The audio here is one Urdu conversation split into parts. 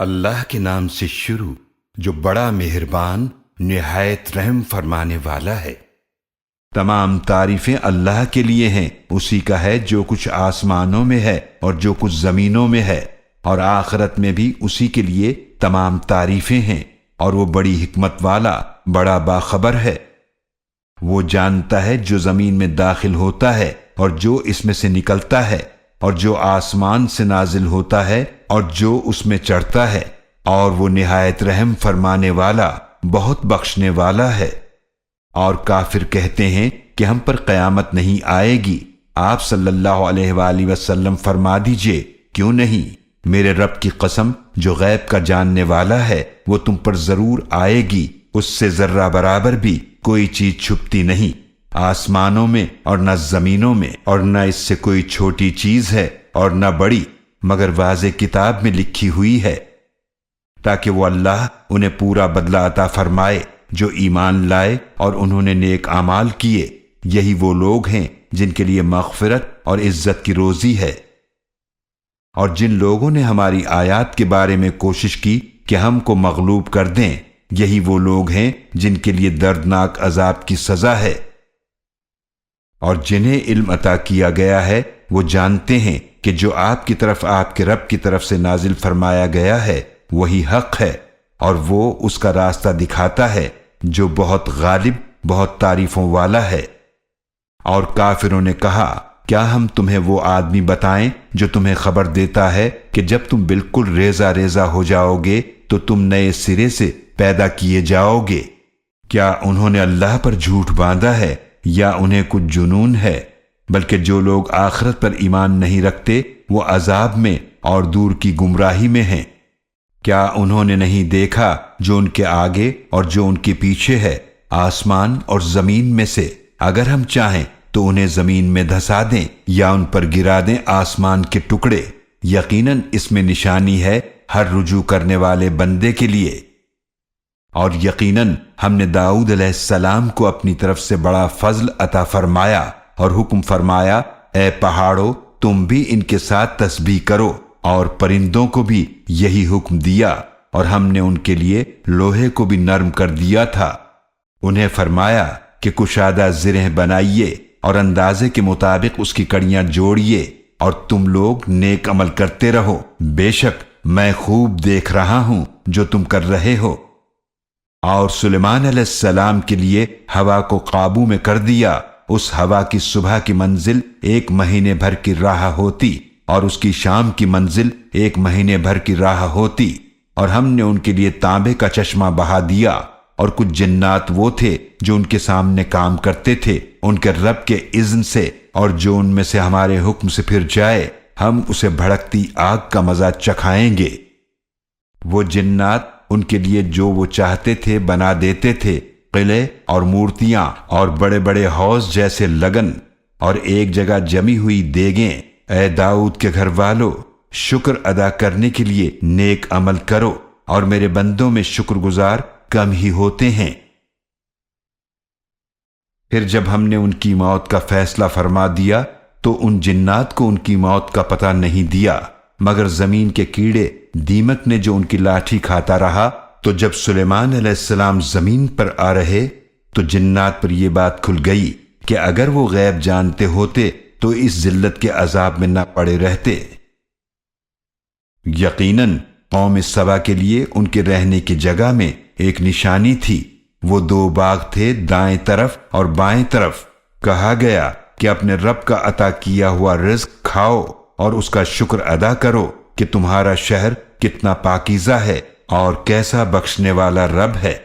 اللہ کے نام سے شروع جو بڑا مہربان نہایت رحم فرمانے والا ہے۔ تمام تعریفیں اللہ کے لیے ہیں، اسی کا ہے جو کچھ آسمانوں میں ہے اور جو کچھ زمینوں میں ہے، اور آخرت میں بھی اسی کے لیے تمام تعریفیں ہیں، اور وہ بڑی حکمت والا بڑا باخبر ہے۔ وہ جانتا ہے جو زمین میں داخل ہوتا ہے اور جو اس میں سے نکلتا ہے، اور جو آسمان سے نازل ہوتا ہے اور جو اس میں چڑھتا ہے، اور وہ نہایت رحم فرمانے والا بہت بخشنے والا ہے۔ اور کافر کہتے ہیں کہ ہم پر قیامت نہیں آئے گی۔ آپ صلی اللہ علیہ وآلہ وسلم فرما دیجئے، کیوں نہیں؟ میرے رب کی قسم جو غیب کا جاننے والا ہے، وہ تم پر ضرور آئے گی، اس سے ذرہ برابر بھی کوئی چیز چھپتی نہیں، آسمانوں میں اور نہ زمینوں میں، اور نہ اس سے کوئی چھوٹی چیز ہے اور نہ بڑی، مگر واضح کتاب میں لکھی ہوئی ہے، تاکہ وہ اللہ انہیں پورا بدلہ عطا فرمائے جو ایمان لائے اور انہوں نے نیک اعمال کیے۔ یہی وہ لوگ ہیں جن کے لیے مغفرت اور عزت کی روزی ہے۔ اور جن لوگوں نے ہماری آیات کے بارے میں کوشش کی کہ ہم کو مغلوب کر دیں، یہی وہ لوگ ہیں جن کے لیے دردناک عذاب کی سزا ہے۔ اور جنہیں علم عطا کیا گیا ہے وہ جانتے ہیں کہ جو آپ کی طرف آپ کے رب کی طرف سے نازل فرمایا گیا ہے وہی حق ہے، اور وہ اس کا راستہ دکھاتا ہے جو بہت غالب بہت تعریفوں والا ہے۔ اور کافروں نے کہا کیا ہم تمہیں وہ آدمی بتائیں جو تمہیں خبر دیتا ہے کہ جب تم بالکل ریزہ ریزہ ہو جاؤ گے تو تم نئے سرے سے پیدا کیے جاؤ گے؟ کیا انہوں نے اللہ پر جھوٹ باندھا ہے یا انہیں کچھ جنون ہے؟ بلکہ جو لوگ آخرت پر ایمان نہیں رکھتے وہ عذاب میں اور دور کی گمراہی میں ہیں۔ کیا انہوں نے نہیں دیکھا جو ان کے آگے اور جو ان کے پیچھے ہے، آسمان اور زمین میں سے؟ اگر ہم چاہیں تو انہیں زمین میں دھسا دیں یا ان پر گرا دیں آسمان کے ٹکڑے۔ یقیناً اس میں نشانی ہے ہر رجوع کرنے والے بندے کے لیے۔ اور یقیناً ہم نے داؤد علیہ السلام کو اپنی طرف سے بڑا فضل عطا فرمایا اور حکم فرمایا، اے پہاڑوں تم بھی ان کے ساتھ تسبیح کرو، اور پرندوں کو بھی یہی حکم دیا، اور ہم نے ان کے لیے لوہے کو بھی نرم کر دیا تھا۔ انہیں فرمایا کہ کشادہ زرہیں بنائیے اور اندازے کے مطابق اس کی کڑیاں جوڑیے، اور تم لوگ نیک عمل کرتے رہو، بے شک میں خوب دیکھ رہا ہوں جو تم کر رہے ہو۔ اور سلیمان علیہ السلام کے لیے ہوا کو قابو میں کر دیا۔ اس ہوا کی صبح کی منزل 1 مہینے بھر کی راہ ہوتی، اور اس کی شام کی منزل 1 مہینے بھر کی راہ ہوتی۔ اور ہم نے ان کے لیے تانبے کا چشمہ بہا دیا، اور کچھ جنات وہ تھے جو ان کے سامنے کام کرتے تھے ان کے رب کے اذن سے، اور جو ان میں سے ہمارے حکم سے پھر جائے ہم اسے بھڑکتی آگ کا مزہ چکھائیں گے۔ وہ جنات ان کے لیے جو وہ چاہتے تھے بنا دیتے تھے، قلعے اور مورتیاں اور بڑے بڑے حوض جیسے لگن اور ایک جگہ جمی ہوئی دیگیں۔ اے داؤد کے گھر والو، شکر ادا کرنے کے لیے نیک عمل کرو، اور میرے بندوں میں شکر گزار کم ہی ہوتے ہیں۔ پھر جب ہم نے ان کی موت کا فیصلہ فرما دیا تو ان جنات کو ان کی موت کا پتہ نہیں دیا، مگر زمین کے کیڑے دیمک نے جو ان کی لاٹھی کھاتا رہا۔ تو جب سلیمان علیہ السلام زمین پر آ رہے تو جنات پر یہ بات کھل گئی کہ اگر وہ غیب جانتے ہوتے تو اس ذلت کے عذاب میں نہ پڑے رہتے۔ یقیناً قوم سبا کے لیے ان کے رہنے کی جگہ میں ایک نشانی تھی۔ وہ 2 باغ تھے، دائیں طرف اور بائیں طرف۔ کہا گیا کہ اپنے رب کا عطا کیا ہوا رزق کھاؤ اور اس کا شکر ادا کرو کہ تمہارا شہر کتنا پاکیزہ ہے اور کیسا بخشنے والا رب ہے۔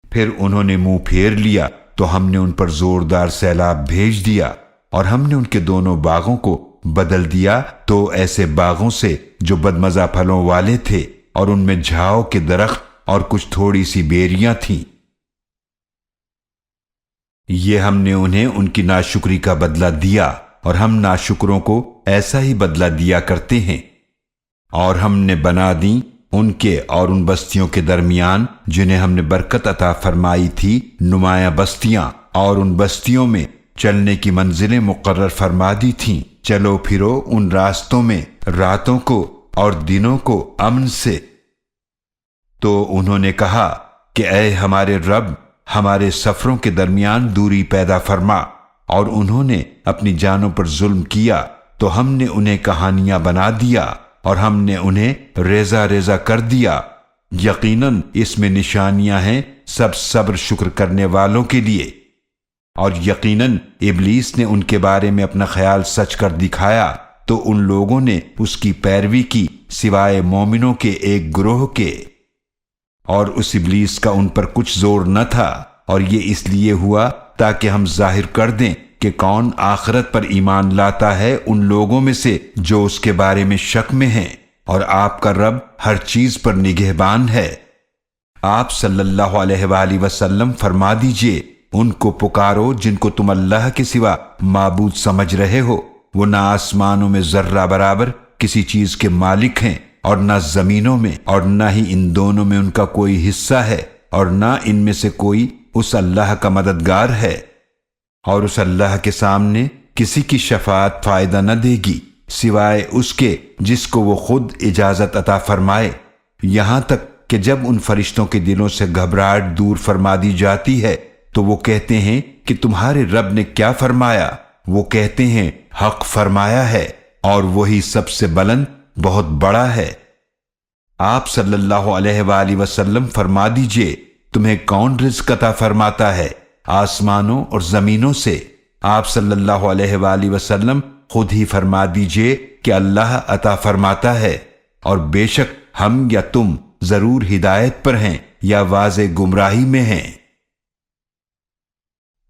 پھر انہوں نے منہ پھیر لیا تو ہم نے ان پر زوردار سیلاب بھیج دیا، اور ہم نے ان کے دونوں باغوں کو بدل دیا تو ایسے باغوں سے جو بدمزہ پھلوں والے تھے، اور ان میں جھاؤ کے درخت اور کچھ تھوڑی سی بیریاں تھیں۔ یہ ہم نے انہیں ان کی ناشکری کا بدلہ دیا، اور ہم ناشکروں کو ایسا ہی بدلہ دیا کرتے ہیں۔ اور ہم نے بنا دیں ان کے اور ان بستیوں کے درمیان جنہیں ہم نے برکت عطا فرمائی تھی نمایاں بستیاں، اور ان بستیوں میں چلنے کی منزلیں مقرر فرما دی تھیں۔ چلو پھرو ان راستوں میں راتوں کو اور دنوں کو امن سے۔ تو انہوں نے کہا کہ اے ہمارے رب، ہمارے سفروں کے درمیان دوری پیدا فرما، اور انہوں نے اپنی جانوں پر ظلم کیا تو ہم نے انہیں کہانیاں بنا دیا اور ہم نے انہیں ریزہ ریزہ کر دیا۔ یقیناً اس میں نشانیاں ہیں سب صبر شکر کرنے والوں کے لیے۔ اور یقیناً ابلیس نے ان کے بارے میں اپنا خیال سچ کر دکھایا تو ان لوگوں نے اس کی پیروی کی سوائے مومنوں کے ایک گروہ کے، اور اس ابلیس کا ان پر کچھ زور نہ تھا، اور یہ اس لیے ہوا تاکہ ہم ظاہر کر دیں کہ کون آخرت پر ایمان لاتا ہے ان لوگوں میں سے جو اس کے بارے میں شک میں ہیں، اور آپ کا رب ہر چیز پر نگہبان ہے۔ آپ صلی اللہ علیہ وآلہ وسلم فرما دیجئے، ان کو پکارو جن کو تم اللہ کے سوا معبود سمجھ رہے ہو، وہ نہ آسمانوں میں ذرہ برابر کسی چیز کے مالک ہیں اور نہ زمینوں میں، اور نہ ہی ان دونوں میں ان کا کوئی حصہ ہے، اور نہ ان میں سے کوئی اس اللہ کا مددگار ہے، اور اس اللہ کے سامنے کسی کی شفاعت فائدہ نہ دے گی سوائے اس کے جس کو وہ خود اجازت عطا فرمائے، یہاں تک کہ جب ان فرشتوں کے دلوں سے گھبراہٹ دور فرما دی جاتی ہے تو وہ کہتے ہیں کہ تمہارے رب نے کیا فرمایا؟ وہ کہتے ہیں حق فرمایا ہے، اور وہی سب سے بلند بہت بڑا ہے۔ آپ صلی اللہ علیہ وآلہ وسلم فرما دیجئے، تمہیں کون رزق عطا فرماتا ہے؟ آسمانوں اور زمینوں سے۔ آپ صلی اللہ علیہ وآلہ وسلم خود ہی فرما دیجئے کہ اللہ عطا فرماتا ہے، اور بے شک ہم یا تم ضرور ہدایت پر ہیں یا واضح گمراہی میں ہیں۔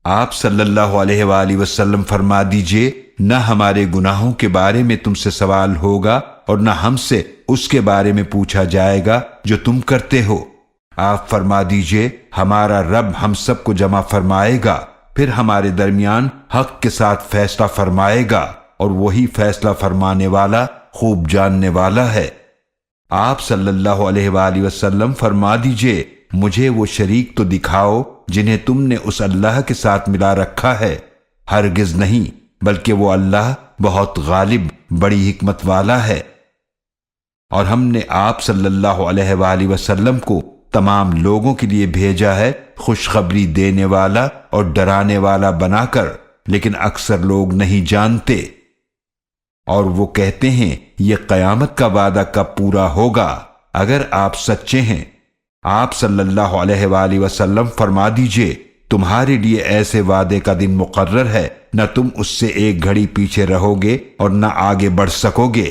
آپ صلی اللہ علیہ وآلہ وسلم فرما دیجئے، نہ ہمارے گناہوں کے بارے میں تم سے سوال ہوگا اور نہ ہم سے اس کے بارے میں پوچھا جائے گا جو تم کرتے ہو۔ آپ فرما دیجئے، ہمارا رب ہم سب کو جمع فرمائے گا، پھر ہمارے درمیان حق کے ساتھ فیصلہ فرمائے گا، اور وہی فیصلہ فرمانے والا خوب جاننے والا ہے۔ آپ صلی اللہ علیہ وآلہ وسلم فرما دیجئے، مجھے وہ شریک تو دکھاؤ جنہیں تم نے اس اللہ کے ساتھ ملا رکھا ہے۔ ہرگز نہیں، بلکہ وہ اللہ بہت غالب بڑی حکمت والا ہے۔ اور ہم نے آپ صلی اللہ علیہ وآلہ وسلم کو تمام لوگوں کے لیے بھیجا ہے خوشخبری دینے والا اور ڈرانے والا بنا کر، لیکن اکثر لوگ نہیں جانتے۔ اور وہ کہتے ہیں یہ قیامت کا وعدہ کب پورا ہوگا؟ اگر آپ سچے ہیں۔ آپ صلی اللہ علیہ وآلہ وسلم فرما دیجئے، تمہارے لیے ایسے وعدے کا دن مقرر ہے، نہ تم اس سے ایک گھڑی پیچھے رہو گے اور نہ آگے بڑھ سکو گے۔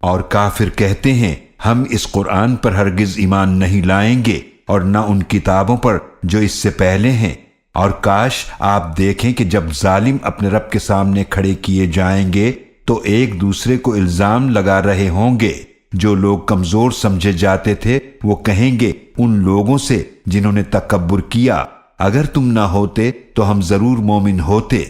اور کافر کہتے ہیں ہم اس قرآن پر ہرگز ایمان نہیں لائیں گے اور نہ ان کتابوں پر جو اس سے پہلے ہیں، اور کاش آپ دیکھیں کہ جب ظالم اپنے رب کے سامنے کھڑے کیے جائیں گے تو ایک دوسرے کو الزام لگا رہے ہوں گے۔ جو لوگ کمزور سمجھے جاتے تھے وہ کہیں گے ان لوگوں سے جنہوں نے تکبر کیا، اگر تم نہ ہوتے تو ہم ضرور مومن ہوتے۔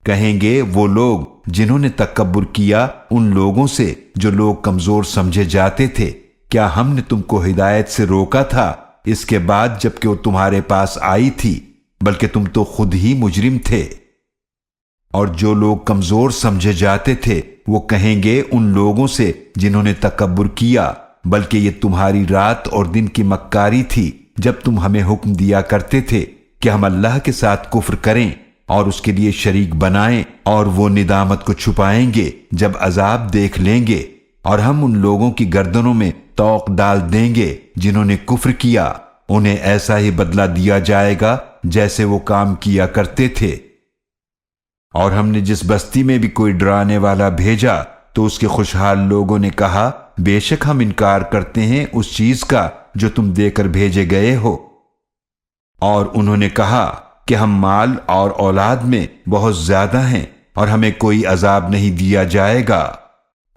کہیں گے وہ لوگ جنہوں نے تکبر کیا ان لوگوں سے جو لوگ کمزور سمجھے جاتے تھے، کیا ہم نے تم کو ہدایت سے روکا تھا اس کے بعد جبکہ وہ تمہارے پاس آئی تھی؟ بلکہ تم تو خود ہی مجرم تھے۔ اور جو لوگ کمزور سمجھے جاتے تھے وہ کہیں گے ان لوگوں سے جنہوں نے تکبر کیا، بلکہ یہ تمہاری رات اور دن کی مکاری تھی جب تم ہمیں حکم دیا کرتے تھے کہ ہم اللہ کے ساتھ کفر کریں اور اس کے لیے شریک بنائیں، اور وہ ندامت کو چھپائیں گے جب عذاب دیکھ لیں گے، اور ہم ان لوگوں کی گردنوں میں طوق ڈال دیں گے جنہوں نے کفر کیا، انہیں ایسا ہی بدلہ دیا جائے گا جیسے وہ کام کیا کرتے تھے۔ اور ہم نے جس بستی میں بھی کوئی ڈرانے والا بھیجا تو اس کے خوشحال لوگوں نے کہا بے شک ہم انکار کرتے ہیں اس چیز کا جو تم دے کر بھیجے گئے ہو، اور انہوں نے کہا کہ ہم مال اور اولاد میں بہت زیادہ ہیں اور ہمیں کوئی عذاب نہیں دیا جائے گا۔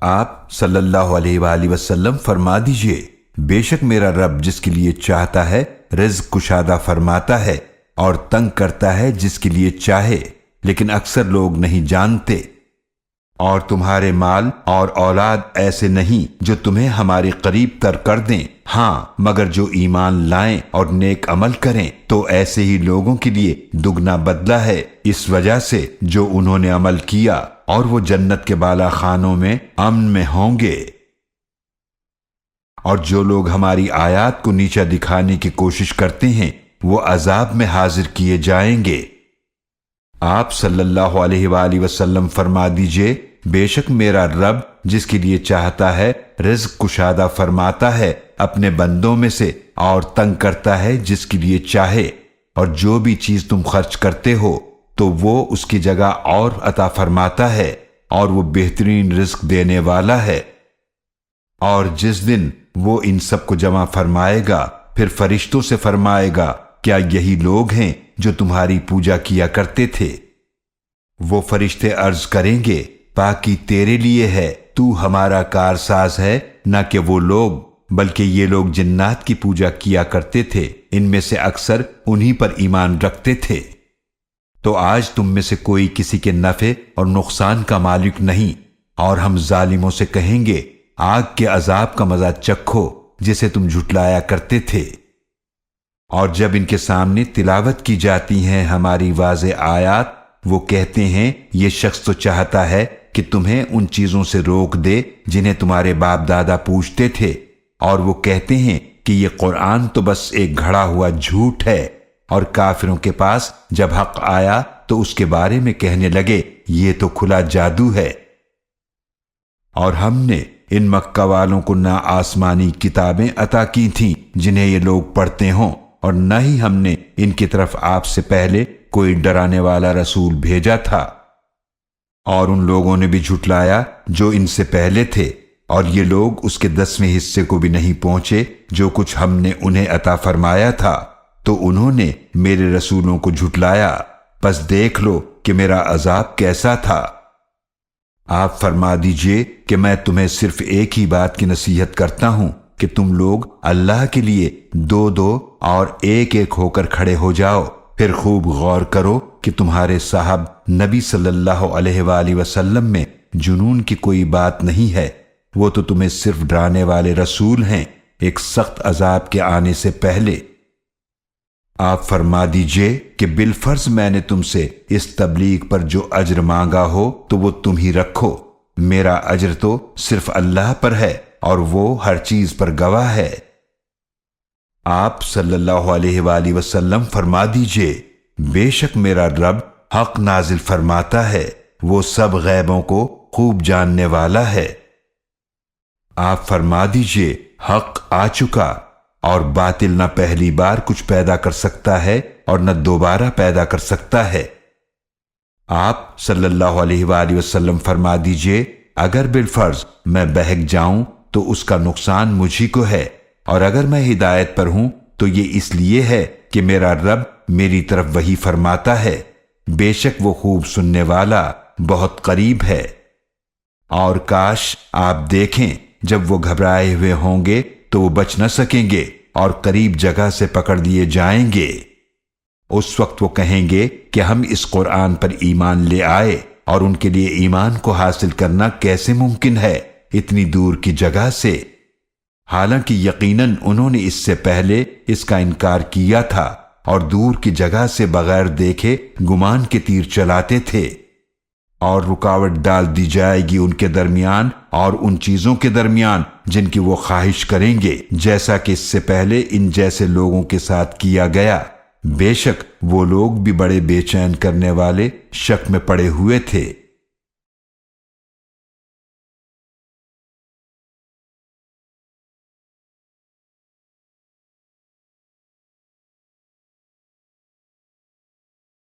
آپ صلی اللہ علیہ وآلہ وسلم فرما دیجئے، بے شک میرا رب جس کے لیے چاہتا ہے رزق کشادہ فرماتا ہے اور تنگ کرتا ہے جس کے لیے چاہے، لیکن اکثر لوگ نہیں جانتے۔ اور تمہارے مال اور اولاد ایسے نہیں جو تمہیں ہمارے قریب تر کر دیں، ہاں مگر جو ایمان لائیں اور نیک عمل کریں تو ایسے ہی لوگوں کے لیے دگنا بدلہ ہے، اس وجہ سے جو انہوں نے عمل کیا، اور وہ جنت کے بالا خانوں میں امن میں ہوں گے۔ اور جو لوگ ہماری آیات کو نیچا دکھانے کی کوشش کرتے ہیں وہ عذاب میں حاضر کیے جائیں گے۔ آپ صلی اللہ علیہ وآلہ وسلم فرما دیجئے، بے شک میرا رب جس کے لیے چاہتا ہے رزق کشادہ فرماتا ہے اپنے بندوں میں سے، اور تنگ کرتا ہے جس کے لیے چاہے، اور جو بھی چیز تم خرچ کرتے ہو تو وہ اس کی جگہ اور عطا فرماتا ہے، اور وہ بہترین رزق دینے والا ہے۔ اور جس دن وہ ان سب کو جمع فرمائے گا پھر فرشتوں سے فرمائے گا، کیا یہی لوگ ہیں جو تمہاری پوجا کیا کرتے تھے؟ وہ فرشتے عرض کریں گے، پاکی تیرے لیے ہے، تو ہمارا کارساز ہے، نہ کہ وہ لوگ، بلکہ یہ لوگ جنات کی پوجا کیا کرتے تھے، ان میں سے اکثر انہی پر ایمان رکھتے تھے۔ تو آج تم میں سے کوئی کسی کے نفع اور نقصان کا مالک نہیں، اور ہم ظالموں سے کہیں گے آگ کے عذاب کا مزہ چکھو جسے تم جھٹلایا کرتے تھے۔ اور جب ان کے سامنے تلاوت کی جاتی ہیں ہماری واضح آیات، وہ کہتے ہیں یہ شخص تو چاہتا ہے کہ تمہیں ان چیزوں سے روک دے جنہیں تمہارے باپ دادا پوچھتے تھے، اور وہ کہتے ہیں کہ یہ قرآن تو بس ایک گھڑا ہوا جھوٹ ہے، اور کافروں کے پاس جب حق آیا تو اس کے بارے میں کہنے لگے یہ تو کھلا جادو ہے۔ اور ہم نے ان مکہ والوں کو نہ آسمانی کتابیں عطا کی تھیں جنہیں یہ لوگ پڑھتے ہوں، اور نہ ہی ہم نے ان کی طرف آپ سے پہلے کوئی ڈرانے والا رسول بھیجا تھا، اور ان لوگوں نے بھی جھٹلایا جو ان سے پہلے تھے، اور یہ لوگ اس کے 10ویں حصے کو بھی نہیں پہنچے جو کچھ ہم نے انہیں عطا فرمایا تھا، تو انہوں نے میرے رسولوں کو جھٹلایا، پس دیکھ لو کہ میرا عذاب کیسا تھا۔ آپ فرما دیجئے کہ میں تمہیں صرف ایک ہی بات کی نصیحت کرتا ہوں کہ تم لوگ اللہ کے لیے دو دو اور ایک ایک ہو کر کھڑے ہو جاؤ، پھر خوب غور کرو کہ تمہارے صاحب نبی صلی اللہ علیہ وآلہ وسلم میں جنون کی کوئی بات نہیں ہے، وہ تو تمہیں صرف ڈرانے والے رسول ہیں ایک سخت عذاب کے آنے سے پہلے۔ آپ فرما دیجئے کہ بالفرض میں نے تم سے اس تبلیغ پر جو اجر مانگا ہو تو وہ تم ہی رکھو، میرا اجر تو صرف اللہ پر ہے اور وہ ہر چیز پر گواہ ہے۔ آپ صلی اللہ علیہ وآلہ وسلم فرما دیجئے، بے شک میرا رب حق نازل فرماتا ہے، وہ سب غیبوں کو خوب جاننے والا ہے۔ آپ فرما دیجئے حق آ چکا، اور باطل نہ پہلی بار کچھ پیدا کر سکتا ہے اور نہ دوبارہ پیدا کر سکتا ہے۔ آپ صلی اللہ علیہ وآلہ وسلم فرما دیجئے، اگر بالفرض میں بہک جاؤں تو اس کا نقصان مجھی کو ہے، اور اگر میں ہدایت پر ہوں تو یہ اس لیے ہے کہ میرا رب میری طرف وحی فرماتا ہے، بے شک وہ خوب سننے والا بہت قریب ہے۔ اور کاش آپ دیکھیں جب وہ گھبرائے ہوئے ہوں گے تو وہ بچ نہ سکیں گے اور قریب جگہ سے پکڑ لیے جائیں گے۔ اس وقت وہ کہیں گے کہ ہم اس قرآن پر ایمان لے آئے، اور ان کے لیے ایمان کو حاصل کرنا کیسے ممکن ہے اتنی دور کی جگہ سے، حالانکہ یقیناً انہوں نے اس سے پہلے اس کا انکار کیا تھا اور دور کی جگہ سے بغیر دیکھے گمان کے تیر چلاتے تھے۔ اور رکاوٹ ڈال دی جائے گی ان کے درمیان اور ان چیزوں کے درمیان جن کی وہ خواہش کریں گے، جیسا کہ اس سے پہلے ان جیسے لوگوں کے ساتھ کیا گیا، بے شک وہ لوگ بھی بڑے بے چین کرنے والے شک میں پڑے ہوئے تھے۔